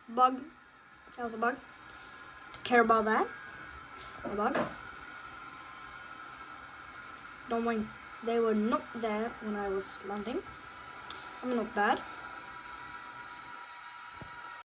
Bug. That was a bug. Care about that. A bug. Don't mind. They were not there when I was landing. I'm not bad.